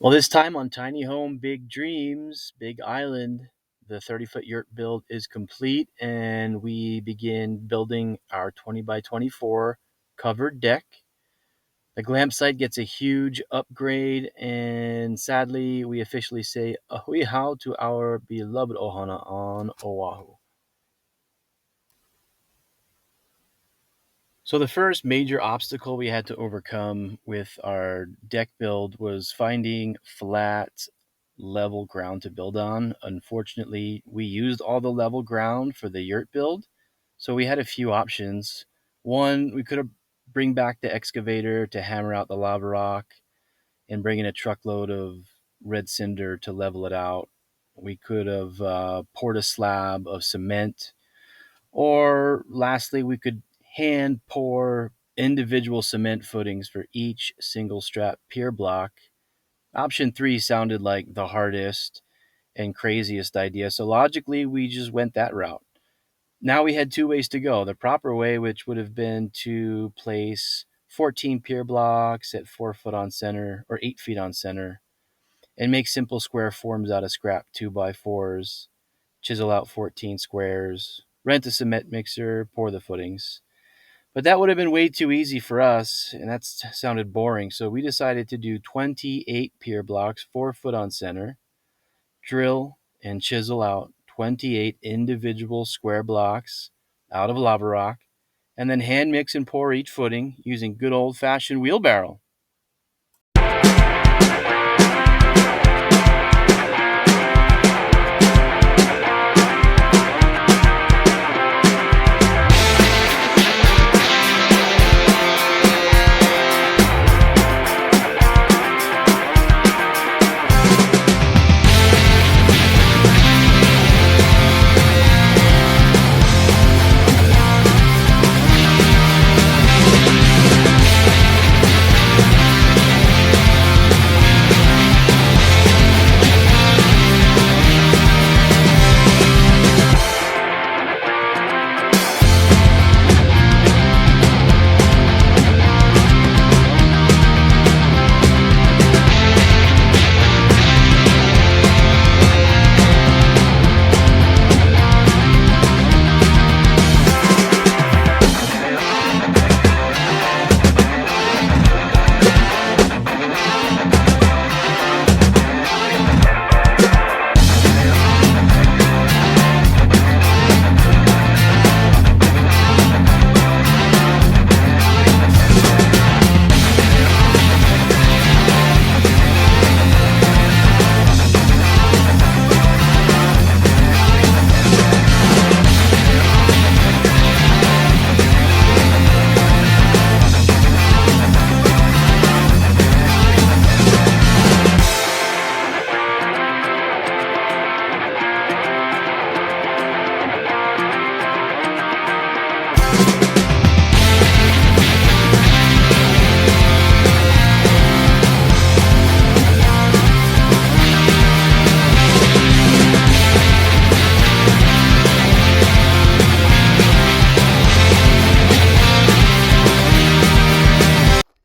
Well, this time on Tiny Home Big Dreams, Big Island, the 30-foot yurt build is complete, and we begin building our 20 by 24 covered deck. The glam site gets a huge upgrade, and sadly, we officially say ahui hao to our beloved ohana on Oahu. So the first major obstacle we had to overcome with our deck build was finding flat, level ground to build on. Unfortunately, we used all the level ground for the yurt build, so we had a few options. One, we could have bring back the excavator to hammer out the lava rock and bring in a truckload of red cinder to level it out. We could have poured a slab of cement, or lastly, we could hand pour individual cement footings for each single strap pier block. Option three sounded like the hardest and craziest idea, so logically, we just went that route. Now we had two ways to go. The proper way, which would have been to place 14 pier blocks at 4 foot on center or 8 feet on center and make simple square forms out of scrap 2x4s, chisel out 14 squares, rent a cement mixer, pour the footings. But that would have been way too easy for us, and that sounded boring. So we decided to do 28 pier blocks, 4 foot on center, drill and chisel out 28 individual square blocks out of lava rock, and then hand mix and pour each footing using good old fashioned wheelbarrow.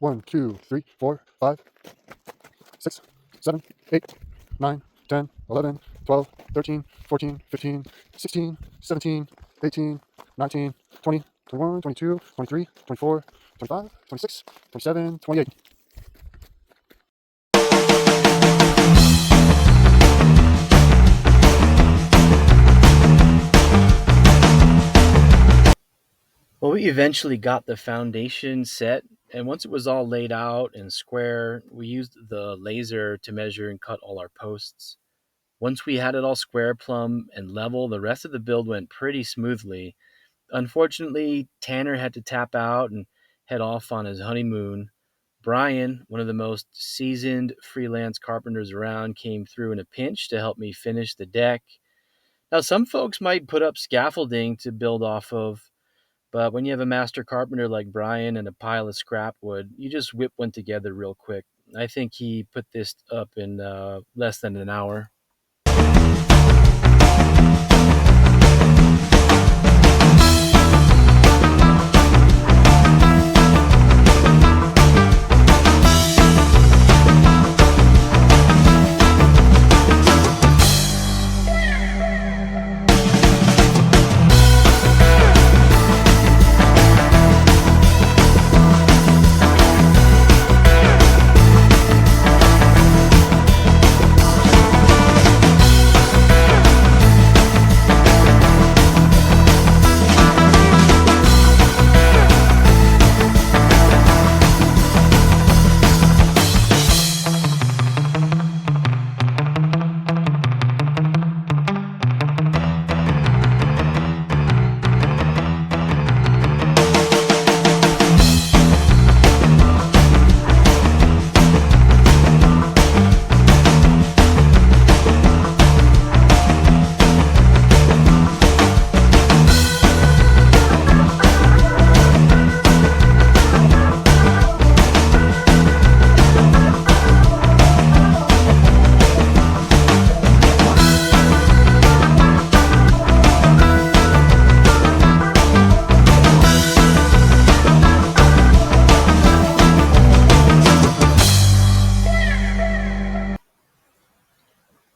One, two, three, four, five, 6, 7, 8, 9, 10, 11, 12, 13, 14, 15, 16, 17, 18, 19, 20, 21, 22, 23, 24, 25, 26, 27, 28. Well, we eventually got the foundation set, and once it was all laid out and square, we used the laser to measure and cut all our posts. Once we had it all square, plumb, and level, the rest of the build went pretty smoothly. Unfortunately, Tanner had to tap out and head off on his honeymoon. Brian, one of the most seasoned freelance carpenters around, came through in a pinch to help me finish the deck. Now, some folks might put up scaffolding to build off of, but when you have a master carpenter like Brian and a pile of scrap wood, you just whip one together real quick. I think he put this up in less than an hour.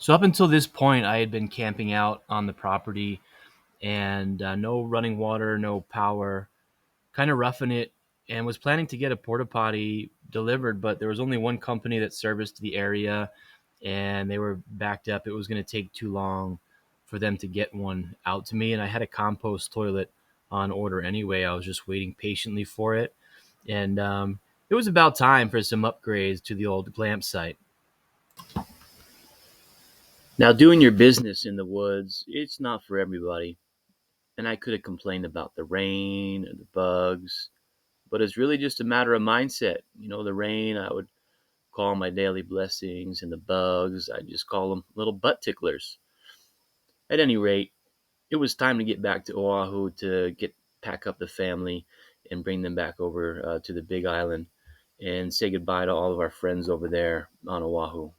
So up until this point, I had been camping out on the property and no running water, no power, kind of roughing it, and was planning to get a porta potty delivered, but there was only one company that serviced the area, and they were backed up. It was going to take too long for them to get one out to me, and I had a compost toilet on order anyway. I was just waiting patiently for it, and it was about time for some upgrades to the old glamp site. Now, doing your business in the woods, it's not for everybody. And I could have complained about the rain and the bugs, but it's really just a matter of mindset. You know, the rain, I would call my daily blessings, and the bugs, I just call them little butt ticklers. At any rate, it was time to get back to Oahu to get pack up the family and bring them back over to the Big Island and say goodbye to all of our friends over there on Oahu.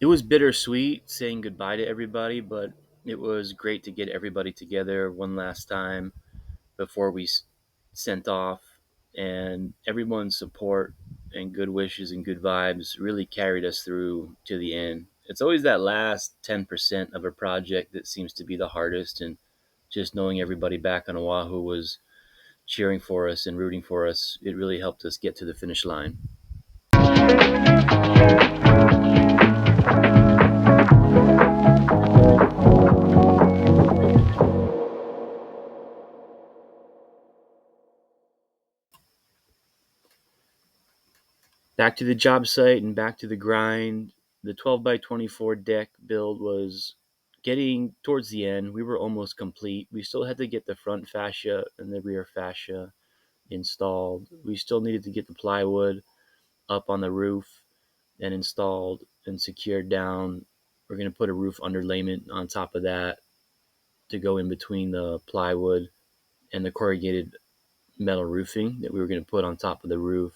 It was bittersweet saying goodbye to everybody, but it was great to get everybody together one last time before we sent off. And everyone's support and good wishes and good vibes really carried us through to the end. It's always that last 10% of a project that seems to be the hardest. And just knowing everybody back on Oahu was cheering for us and rooting for us, it really helped us get to the finish line. Back to the job site and back to the grind. The 12 by 24 deck build was getting towards the end. We were almost complete. We still had to get the front fascia and the rear fascia installed. We still needed to get the plywood up on the roof and installed and secured down. We're going to put a roof underlayment on top of that to go in between the plywood and the corrugated metal roofing that we were going to put on top of the roof.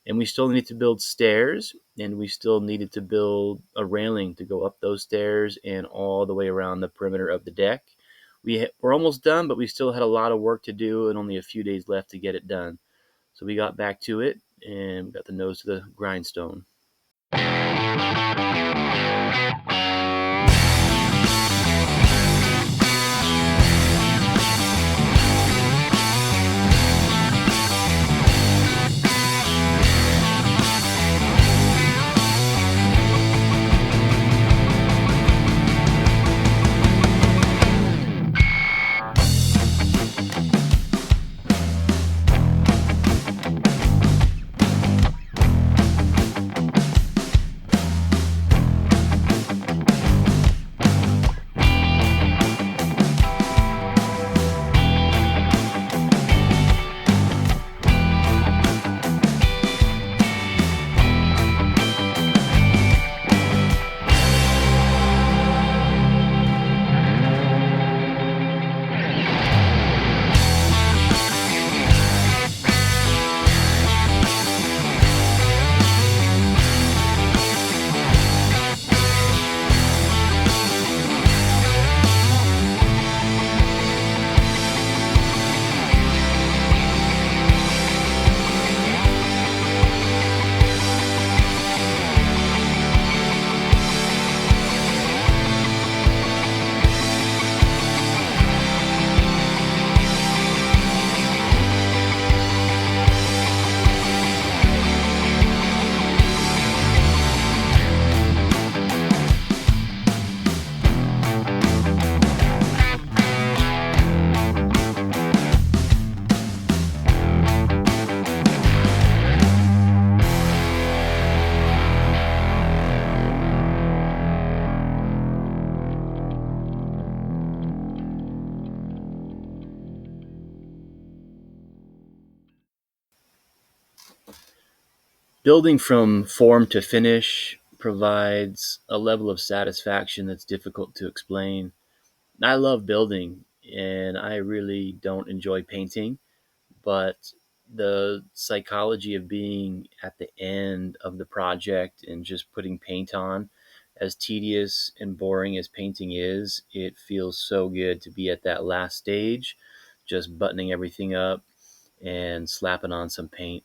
And we still needed to build stairs, and we still needed to build a railing to go up those stairs and all the way around the perimeter of the deck. We're almost done, but we still had a lot of work to do and only a few days left to get it done. So we got back to it and got the nose to the grindstone. Building from form to finish provides a level of satisfaction that's difficult to explain. I love building and I really don't enjoy painting, but the psychology of being at the end of the project and just putting paint on, as tedious and boring as painting is, it feels so good to be at that last stage, just buttoning everything up and slapping on some paint.